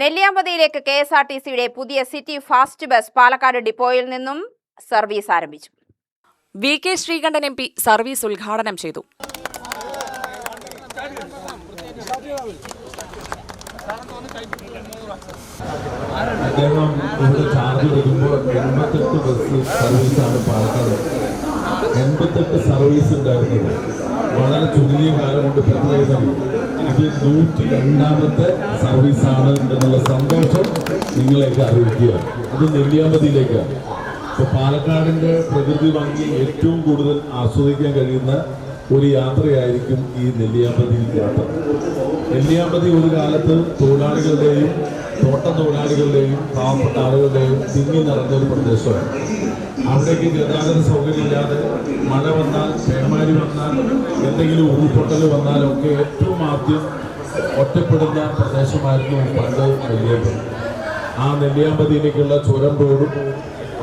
നെല്ലിയാമ്പതിയിലേക്ക് കെഎസ്ആർടിസിയുടെ പുതിയ city fast bus Palakkad ഡിപ്പോയിൽ നിന്നും സർവീസ് ആരംഭിച്ചു. വി.കെ. ശ്രീകണ്ഠൻ എം.പി. സർവീസ് ഉദ്ഘാടനം ചെയ്തു. അദ്ദേഹം ഇവിടെ ചാർജ് വരുമ്പോൾ 88 ബസ് സർവീസാണ് പാലക്കാട്. 88 സർവീസ് ഉണ്ടായിരുന്നത് വളരെ ചുരുങ്ങിയ കാലം കൊണ്ട് പ്രത്യേകത. ഇത് 102ാമത്തെ സർവീസാണ് എന്നുള്ള സന്തോഷം നിങ്ങളെയൊക്കെ അറിയിക്കുക. ഇത് നെല്ലിയാമ്പതിയിലേക്കാണ്. ഇപ്പോൾ പാലക്കാടിൻ്റെ പ്രകൃതി ഭംഗി ഏറ്റവും കൂടുതൽ ആസ്വദിക്കാൻ കഴിയുന്ന ഒരു യാത്രയായിരിക്കും ഈ നെല്ലിയാമ്പതി യാത്ര. നെല്ലിയാമ്പതി ഒരു കാലത്ത് തൊഴിലാളികളുടെയും തോട്ടത്തൊഴിലാളികളുടെയും പാവപ്പെട്ട ആളുകളുടെയും തിങ്ങി നിറഞ്ഞൊരു പ്രദേശമാണ്. അവിടേക്ക് ഗതാഗത സൗകര്യമില്ലാതെ മഴ വന്നാൽ, പേമാരി വന്നാൽ, എന്തെങ്കിലും ഉരുൾപൊട്ടൽ വന്നാലൊക്കെ ഏറ്റവും ആദ്യം ഒറ്റപ്പെടുന്ന പ്രദേശമായിരുന്നു പണ്ട് നെല്ലിയാമ്പതി. ആ നെല്ലിയാമ്പതിയിലേക്കുള്ള ചുരം റോഡും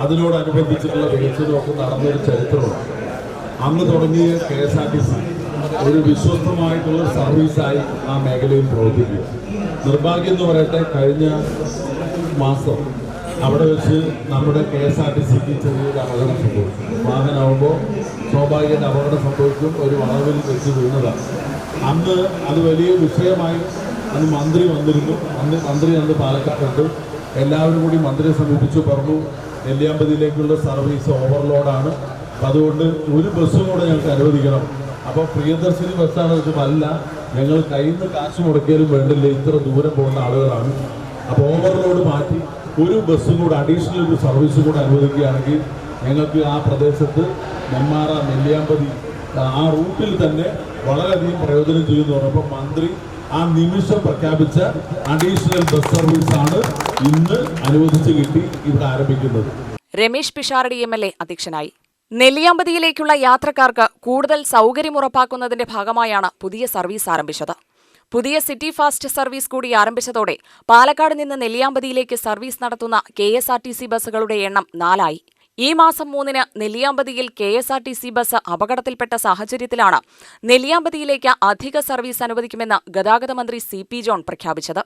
അതിനോടനുബന്ധിച്ചിട്ടുള്ള വികസനമൊക്കെ നടന്നൊരു ചരിത്രമാണ്. അന്ന് തുടങ്ങിയ കെഎസ്ആർടിസി ഒരു വിശ്വസ്തമായിട്ടുള്ള സർവീസായി ആ മേഖലയിൽ പ്രവർത്തിക്കുക. നിർഭാഗ്യം എന്ന് പറയട്ടെ, കഴിഞ്ഞ മാസം അവിടെ വെച്ച് നമ്മുടെ കെഎസ്ആർടിസിക്ക് ചെറിയൊരു അപകടം സംഭവിച്ചു. വാഹനമാകുമ്പോൾ സ്വാഭാവികമായിട്ട് അപകടം സംഭവിക്കും. ഒരു വളവിൽ വെച്ച് വീണതാണ്. അന്ന് അത് വലിയ വിഷയമായി. അന്ന് മന്ത്രി വന്നിരുന്നു. മന്ത്രി പാലക്കാടുണ്ട്. എല്ലാവരും കൂടി മന്ത്രിയെ സമീപിച്ചു, പറഞ്ഞു നെല്ലിയാമ്പതിയിലേക്കുള്ള സർവീസ് ഓവർലോഡാണ്, അതുകൊണ്ട് ഒരു ബസ്സും കൂടെ ഞങ്ങൾക്ക് അനുവദിക്കണം. അപ്പോൾ പ്രിയദർശിനി ബസ്സാണ് വെച്ചപ്പോൾ അല്ല, ഞങ്ങൾ കയ്യിൽ നിന്ന് കാശ് മുടക്കിയാലും വേണ്ടില്ല, ഇത്ര ദൂരം പോകുന്ന ആളുകളാണ്. അപ്പോൾ ഓവർലോഡ് മാറ്റി ഒരു ബസ്സും കൂടെ, അഡീഷണൽ ഒരു സർവീസും കൂടെ അനുവദിക്കുകയാണെങ്കിൽ ഞങ്ങൾക്ക് ആ പ്രദേശത്ത് നെന്മാറ, നെല്ലിയാമ്പതി ആ റൂട്ടിൽ തന്നെ വളരെയധികം പ്രയോജനം ചെയ്യുന്നു പറഞ്ഞപ്പോൾ മന്ത്രി ആ നിമിഷം പ്രഖ്യാപിച്ച അഡീഷണൽ ബസ് സർവീസാണ് ഇന്ന് അനുവദിച്ച് കിട്ടി ഇവിടെ ആരംഭിക്കുന്നത്. രമേശ് പിഷാരടി എം.എൽ.എ. അധ്യക്ഷനായി. നെല്ലിയാമ്പതിയിലേക്കുള്ള യാത്രക്കാർക്ക് കൂടുതൽ സൗകര്യം ഉറപ്പാക്കുന്നതിന്റെ ഭാഗമായാണ് പുതിയ സർവീസ് ആരംഭിച്ചത്. പുതിയ സിറ്റി ഫാസ്റ്റ് സർവീസ് കൂടി ആരംഭിച്ചതോടെ പാലക്കാട് നിന്ന് നെല്ലിയാമ്പതിയിലേക്ക് സർവീസ് നടത്തുന്ന കെഎസ്ആർടിസി ബസ്സുകളുടെ എണ്ണം 4 ഈ മാസം 3-ന് നെല്ലിയാമ്പതിയിൽ കെഎസ്ആർടിസി ബസ് അപകടത്തിൽപ്പെട്ട സാഹചര്യത്തിലാണ് നെല്ലിയാമ്പതിയിലേക്ക് അധിക സർവീസ് അനുവദിക്കുമെന്ന് ഗതാഗത മന്ത്രി സി.പി. ജോൺ പ്രഖ്യാപിച്ചത്.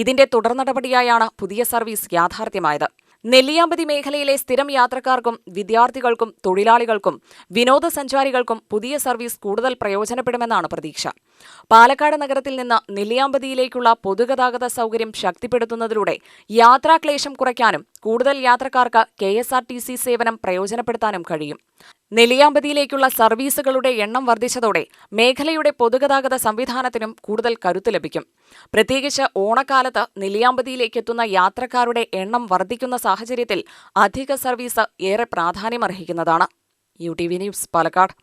ഇതിന്റെ തുടർനടപടിയായാണ് പുതിയ സർവീസ് യാഥാർത്ഥ്യമായത്. നെല്ലിയാമ്പതി മേഖലയിലെ സ്ഥിരം യാത്രക്കാർക്കും വിദ്യാർത്ഥികൾക്കും തൊഴിലാളികൾക്കും വിനോദസഞ്ചാരികൾക്കും പുതിയ സർവീസ് കൂടുതൽ പ്രയോജനപ്പെടുമെന്നാണ് പ്രതീക്ഷ. പാലക്കാട് നഗരത്തിൽ നിന്ന് നെല്ലിയാമ്പതിയിലേക്കുള്ള പൊതുഗതാഗത സൗകര്യം ശക്തിപ്പെടുത്തുന്നതിലൂടെ യാത്രാക്ലേശം കുറയ്ക്കാനും കൂടുതൽ യാത്രക്കാർക്ക് കെഎസ്ആർടിസി സേവനം പ്രയോജനപ്പെടുത്താനും കഴിയും. നെല്ലിയാമ്പതിയിലേക്കുള്ള സർവീസുകളുടെ എണ്ണം വർദ്ധിച്ചതോടെ മേഖലയുടെ പൊതുഗതാഗത സംവിധാനത്തിനും കൂടുതൽ കരുത്ത് ലഭിക്കും. പ്രത്യേകിച്ച് ഓണക്കാലത്ത് നെല്ലിയാമ്പതിയിലേക്കെത്തുന്ന യാത്രക്കാരുടെ എണ്ണം വർദ്ധിക്കുന്ന സാഹചര്യത്തിൽ അധിക സർവീസ് ഏറെ പ്രാധാന്യമർഹിക്കുന്നതാണ്. UTV news, Palakkad.